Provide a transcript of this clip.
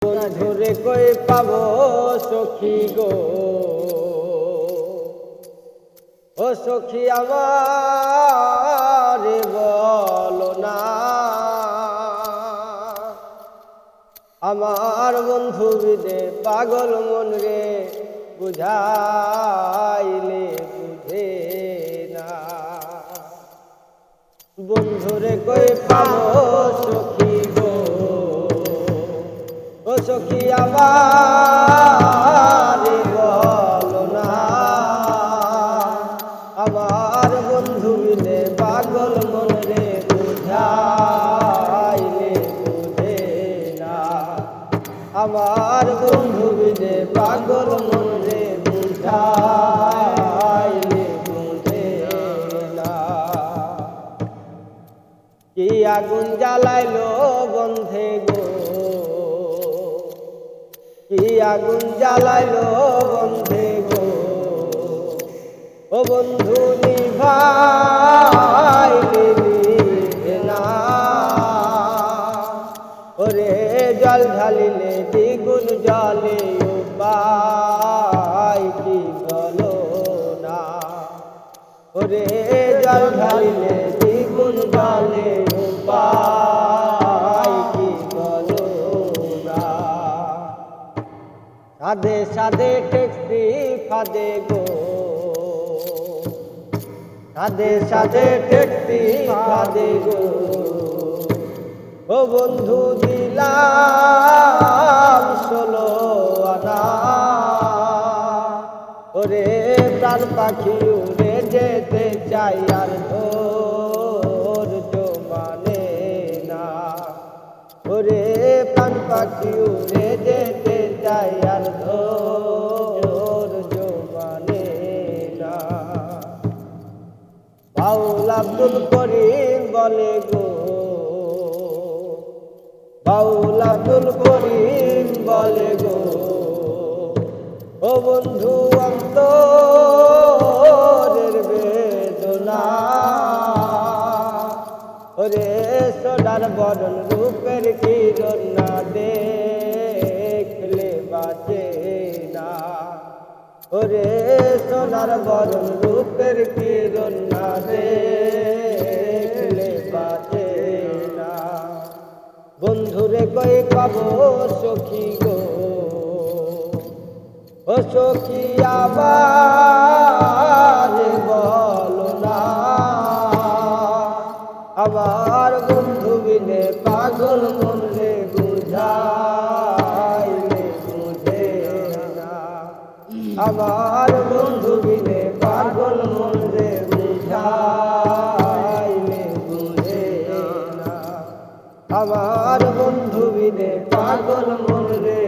বন্ধুরে কই পাবো সখী গো, ও সখী আমার বলো না। আমার বন্ধু বিদে পাগল মন রে বুঝাইলে বুঝে না। বন্ধুরে কই পাবো সখী গো, ও সখী আমার বলো না। আমার বন্ধু বিদে পাগল মন রে বুঝাইলে বুঝে না। আমার বন্ধু বিদে পাগল মন রে বুঝাইলে বুঝে না। কি আগুন জ্বালাইলো বন্ধে গো, কি আগুন জ্বালাইলো বন্ধে গো, ও বন্ধু নিভাইলে নিভে না। ওরে জল ঢালিলে দ্বিগুণ জলে উপায় কি বলো না। ওরে জল ঢালিলে দ্বিগুণ জলে উপায় কি বলো না। সাধে সাধে টেক্সি ফাদে গো, সাধে সাধে টেক্সি ফাদে গো, ও বন্ধু দিলাম 16 আনা। ওরে প্রাণ পাখি উড়ে যেতে চাই আর ধৈর্য মানে না। ওরে প্রাণ পাখি উড়ে যেতে চাই আর ধৈর্য মানে না। বাউল আব্দুল করিম বলে গো, বাউল আব্দুল করিম বলে গো, ও বন্ধু অন্তরের বেদনা। ওরে সোনার বদন রূপের কিরণ না দেখলে বাঁচে না। ওরে সোনার বদন রূপের কিরণ না দেখলে বাঁচে না। বন্ধুরে কই পাবো সখী গো, ও সখী আবার বলো না। আমার বন্ধু বিনে পাগল মন রে বুঝাইলে বুঝে না। আমার বন্ধু বিনে পাগল মন রে বুঝাইলে বুঝে না। আমার বন্ধু বিনে পাগল মন রে